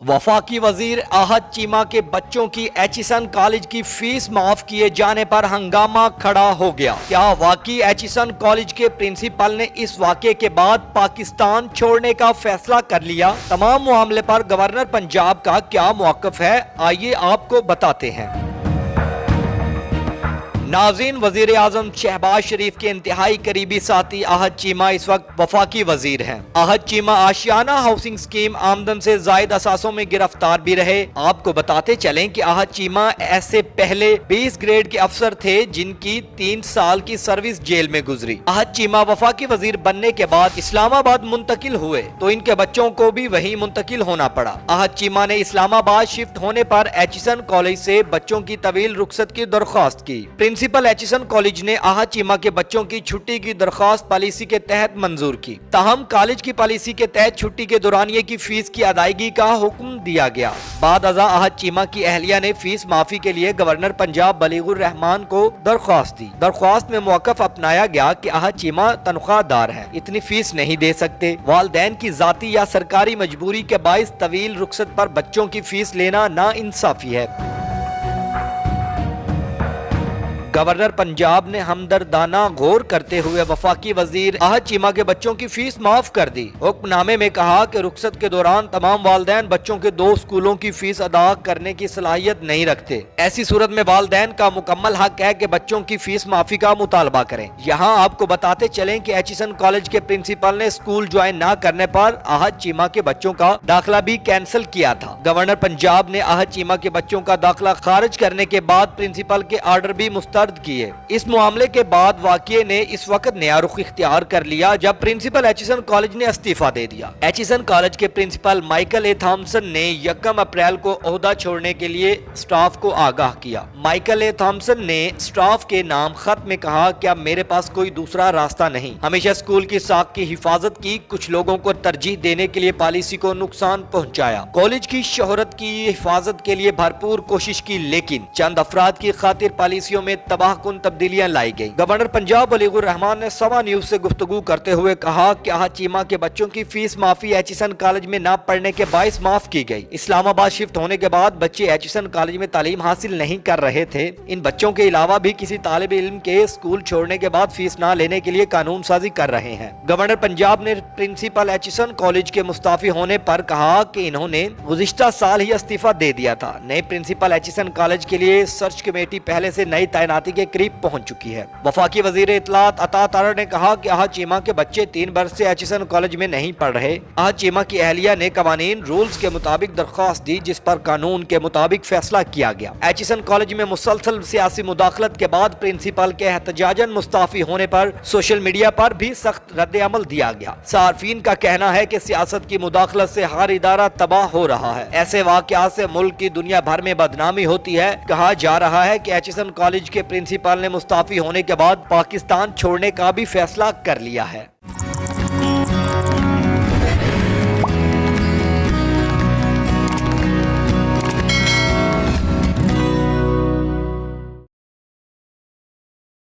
वफाकी वजीर आहद चीमा के बच्चों की एचिसन कॉलेज की फीस माफ किए जाने पर हंगामा खड़ा हो गया। क्या वाकई एचिसन कॉलेज के प्रिंसिपल ने इस वाक़े के बाद पाकिस्तान छोड़ने का फैसला कर लिया? तमाम मामले पर गवर्नर पंजाब का क्या मौक़िफ़ है, आइए आपको बताते हैं। नाज़रीन, वज़ीर आज़म शहबाज शरीफ के इंतहाई करीबी साथी आहद चीमा इस वक्त वफाकी वजीर हैं। आहद चीमा आशियाना हाउसिंग स्कीम आमदन से जायद असासों में गिरफ्तार भी रहे। आपको बताते चलें कि आहद चीमा ऐसे पहले 20 ग्रेड के अफसर थे जिनकी 3 साल की सर्विस जेल में गुजरी। आहद चीमा वफाकी वजीर बनने के बाद इस्लामाबाद मुंतकिल हुए तो इनके बच्चों को भी वहीं मुंतकिल होना पड़ा। आहद चीमा ने इस्लामाबाद शिफ्ट होने पर एचिसन कॉलेज से बच्चों की तवील रुखसत की दरख्वास्त की। प्रिंसिपल एचिसन कॉलेज ने आहद चीमा के बच्चों की छुट्टी की दरख्वास्त पॉलिसी के तहत मंजूर की। ताहम कॉलेज की पॉलिसी के तहत छुट्टी के दौरानिये की फीस की अदायगी का हुक्म दिया गया। बाद अज़ा आहद चीमा की अहलिया ने फीस माफी के लिए गवर्नर पंजाब बलीगुर रहमान को दरख्वास्त दी। दरख्वास्त में मौक़िफ़ अपनाया गया कि आहद चीमा तनख्वाहदार हैं, इतनी फीस नहीं दे सकते। वालिदैन की जाती या सरकारी मजबूरी के बाइस तवील रुखसत पर बच्चों की फीस लेना नाइंसाफी है। गवर्नर पंजाब ने हमदर्दाना गौर करते हुए वफाकी वजीर आहद चीमा के बच्चों की फीस माफ कर दी। हुक्मनामे में कहा कि रुखसत के दौरान तमाम वालिदैन बच्चों के 2 स्कूलों की फीस अदा करने की सलाहियत नहीं रखते। ऐसी सूरत में वालिदैन का मुकम्मल हक है कि बच्चों की फीस माफी का मुतालबा करें। यहाँ आपको बताते चलें कि एचिसन कॉलेज के प्रिंसिपल ने स्कूल ज्वाइन न करने पर आहद चीमा के बच्चों का दाखिला भी कैंसिल किया था। गवर्नर पंजाब ने आहद चीमा के बच्चों का दाखिला खारिज करने के बाद प्रिंसिपल के आर्डर भी मुस्तरद किए। इस मामले के बाद वाक़ये ने इस वक्त नया रुख इख्तियार कर लिया जब प्रिंसिपल एचिसन कॉलेज ने इस्तीफा दे दिया। एचिसन कॉलेज के प्रिंसिपल माइकल ए थॉमसन ने 1 अप्रैल को ओहदा छोड़ने के लिए स्टाफ को आगाह किया। माइकल ए थॉमसन ने स्टाफ के नाम खत में कहा कि अब मेरे पास कोई दूसरा रास्ता नहीं। हमेशा स्कूल की साख की हिफाजत की, कुछ लोगों को तरजीह देने के लिए पॉलिसी को नुकसान पहुँचाया, कॉलेज की शोहरत की हिफाजत के लिए भरपूर कोशिश की, लेकिन चंद अफराद की खातिर पॉलिसियों में तबाहकुन तब्दीलियां लाई गई। गवर्नर पंजाब बलीगुर रहमान ने सवा न्यूज से गुफ्तगू करते हुए कहा कि आहद चीमा के बच्चों की फीस माफी एचिसन कॉलेज में न पढ़ने के बाइस माफ की गई। इस्लामाबाद शिफ्ट होने के बाद बच्चे एचिसन कॉलेज में तालीम हासिल नहीं कर रहे थे। इन बच्चों के अलावा भी किसी तालिब इल्म के स्कूल छोड़ने के बाद फीस न लेने के लिए कानून साजी कर रहे हैं। गवर्नर पंजाब ने प्रिंसिपल एचिसन कॉलेज के मुस्ताफी होने पर कहा कि इन्होंने गुज़िश्ता साल ही इस्तीफा दे दिया था। नए प्रिंसिपल एचिसन कॉलेज के लिए सर्च कमेटी पहले से नई तैनाती के करीब पहुंच चुकी है। वफाकी वजीर इत्तलात अता तारर ने कहा कि आहद चीमा के बच्चे 3 बरस से एचिसन कॉलेज में नहीं पढ़ रहे। आहद चीमा की अहलिया ने कवानीन रूल्स के मुताबिक दरख्वास्त दी, जिस पर कानून के मुताबिक फैसला किया गया। एचिसन कॉलेज में मुसलसल सियासी मुदाखलत के बाद प्रिंसिपल के एहतजाजन मुस्ताफी होने पर सोशल मीडिया पर भी सख्त रद्द अमल दिया गया। सार्फिन का कहना है कि सियासत की मुदाखलत से हर इदारा तबाह हो रहा है। ऐसे वाक़यात से मुल्क की दुनिया भर में बदनामी होती है। कहा जा रहा है कि एचिसन कॉलेज के प्रिंसिपल ने मुस्ताफी होने के बाद पाकिस्तान छोड़ने का भी फैसला कर लिया है।